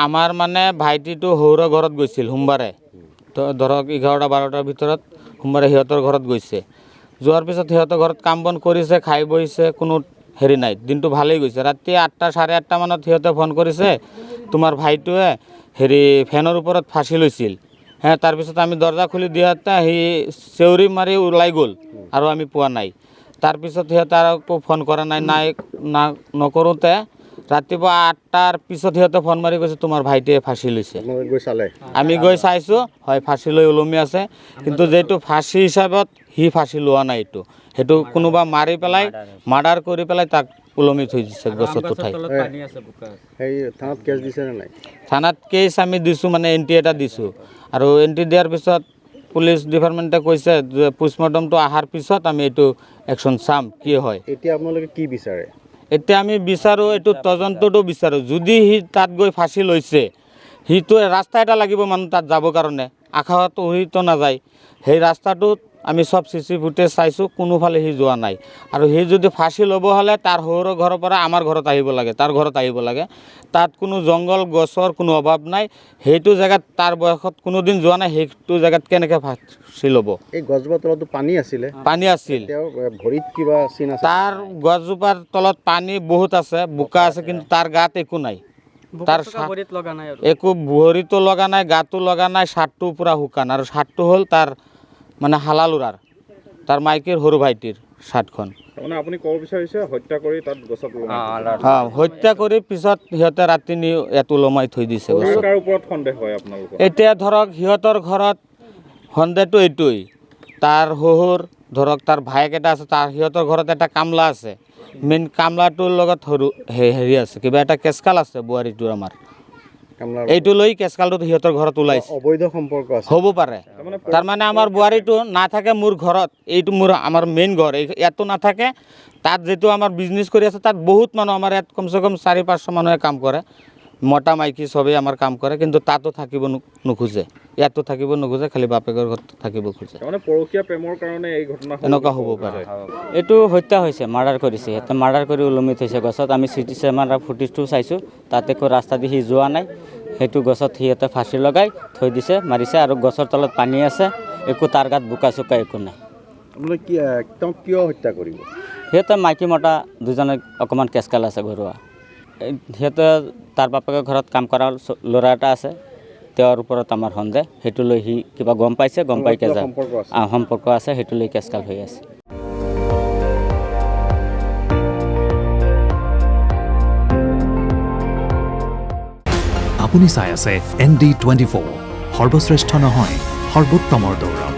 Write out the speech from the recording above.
আমাৰ মানে ভাইটিটো সৌৰ ঘৰত গৈছিল সোমবাৰে তো ধৰক 11-12টাৰ ভিতৰত সোমবাৰে সিহঁতৰ ঘৰত গৈছে যোৱাৰ পিছত সিহঁতৰ ঘৰত কাম বন কৰিছে খাই বহিছে কোনো হেৰি নাই দিনটো ভালেই গৈছে ৰাতি 8টা 8:30 মানত সিহঁতে ফোন কৰিছে তোমাৰ ভাইটোৱে হেৰি ফেনৰ ওপৰত ফাঁচি লৈছিল হ্যাঁ তাৰপিছত আমি দৰ্জা খুলি দিয়াতে সি চেউৰি মাৰি ওলাই গ'ল আৰু আমি পোৱা নাই তাৰপিছত সিহঁতে আৰু ফোন কৰা নাই নকৰোঁতে ৰাতিপুৱা 8টাৰ পিছত সিহঁতে ফোন মাৰি কৈছে তোমাৰ ভাইটিয়ে ফাঁচি লৈছে আমি গৈ চাইছোঁ হয় ফাঁচি লৈ ওলমি আছে কিন্তু যেইটো ফাঁচি হিচাপত সি ফাঁচি লোৱা নাই সেইটো কোনোবা মাৰি পেলাই মাৰ্ডাৰ কৰি পেলাই তাক ওলমি থৈ দিছে গছত উঠাই থানাত কেছ আমি দিছোঁ মানে এন্ট্ৰি এটা দিছোঁ আৰু এন্ট্ৰি দিয়াৰ পিছত পুলিচ ডিপাৰ্টমেণ্টে কৈছে যে পোষ্টমৰ্টমটো অহাৰ পিছত আমি এইটো একশ্যন চাম কি হয় এতিয়া আপোনালোকে কি বিচাৰে এতিয়া আমি বিচাৰোঁ এইটো তদন্তটো বিচাৰোঁ যদি সি তাত গৈ ফাঁচি লৈছে সিটো ৰাস্তা এটা লাগিব মানুহ তাত যাবৰ কাৰণে আশাতো সিটো নাযায় সেই ৰাস্তাটোত আমি সব CC ফুটেজ চাইছোঁ কোনোফালে সি যোৱা নাই আৰু সি যদি ফাঁচি ল'ব হ'লে তাৰ সৌৰ ঘৰৰ পৰা আমাৰ ঘৰত আহিব লাগে তাৰ ঘৰত আহিব লাগে তাত কোনো জংঘল গছৰ কোনো অভাৱ নাই সেইটো জেগাত তাৰ বয়সত কোনোদিন যোৱা নাই সেইটো জেগাত কেনেকৈ ফাঁচি ল'ব এই গছজোপাৰ তলতো পানী আছিলে পানী আছিল ভৰিত কিবা চিন আছে তাৰ গছজোপাৰ তলত পানী বহুত আছে বোকা আছে কিন্তু তাৰ গাত একো নাই তাৰ একো ভৰিতো লগা নাই গাতো লগা নাই শাৰ্টটো পূৰা শুকান আৰু শাৰ্টটো হ'ল তাৰ মানে হালালুৰাৰ তাৰ মাইকীৰ সৰু ভাইটিৰ শাৰ্টখন মানে আপুনি ক'ব বিচাৰিছে হত্যা কৰি তাত গছত হত্যা কৰি পিছত সিহঁতে ৰাতি নি ইয়াত ওলমাই থৈ দিছে কাৰ ওপৰত সন্দেহ হয় আপোনালোকৰ এতিয়া ধৰক সিহঁতৰ ঘৰত সন্দেহটো এইটোৱেই তাৰ শহুৰ ধৰক তাৰ ভায়েক এটা আছে তাৰ সিহঁতৰ ঘৰত এটা কামলা আছে মেইন কামলাটোৰ লগত সৰু হেৰি আছে কিবা এটা কেচকাল আছে বোৱাৰীটোৰ আমাৰ এইটো লৈ কেচকালটো সিহঁতৰ ঘৰত ওলাইছে অবৈধ সম্পৰ্ক আছে হ'ব পাৰে তাৰমানে আমাৰ বোৱাৰীটো নাথাকে মোৰ ঘৰত এইটো মোৰ আমাৰ মেইন ঘৰ ইয়াতো নাথাকে তাত যেটো আমাৰ বিজনেছ কৰি আছে তাত বহুত মানুহ আমাৰ ইয়াত কমচে কম 400-500 মানুহে কাম কৰে মতা মাইকী সবেই আমাৰ কাম কৰে কিন্তু তাতো থাকিব নোখোজে ইয়াতো থাকিব নোখোজে খালি বাপেকৰ ঘৰত থাকিব খোজে মানে পৰকীয়া প্ৰেমৰ কাৰণে এই ঘটনা এনেকুৱা হ'ব পাৰে এইটো হত্যা হৈছে মাৰ্ডাৰ কৰিছে সিহঁতে মাৰ্ডাৰ কৰি ওলমি থৈছে গছত আমি CCTV কেমেৰাৰ ফুটেজটো চাইছোঁ তাতে একো ৰাস্তা দি সি যোৱা নাই সেইটো গছত সিহঁতে ফাঁচি লগাই থৈ দিছে মাৰিছে আৰু গছৰ তলত পানী আছে একো তাৰ গাত বোকা চোকা একো নাই আপোনালোকে কি একদম কিয় হত্যা কৰিব সিহঁতে মাইকী মতা দুজনে অকণমান কেচকাল আছে ঘৰুৱা সিহঁতে তাৰ বাপেকৰ ঘৰত কাম কৰা ল'ৰা এটা আছে তেওঁৰ ওপৰত আমাৰ সন্দেহ সেইটো লৈ সি কিবা গম পাইছে গম পাই কে যায় সম্পৰ্ক আছে সেইটো লৈ কেচকাল হৈ আছে আপুনি চাই আছে ND24 সৰ্বশ্ৰেষ্ঠ নহয় সৰ্বোত্তমৰ দৌৰ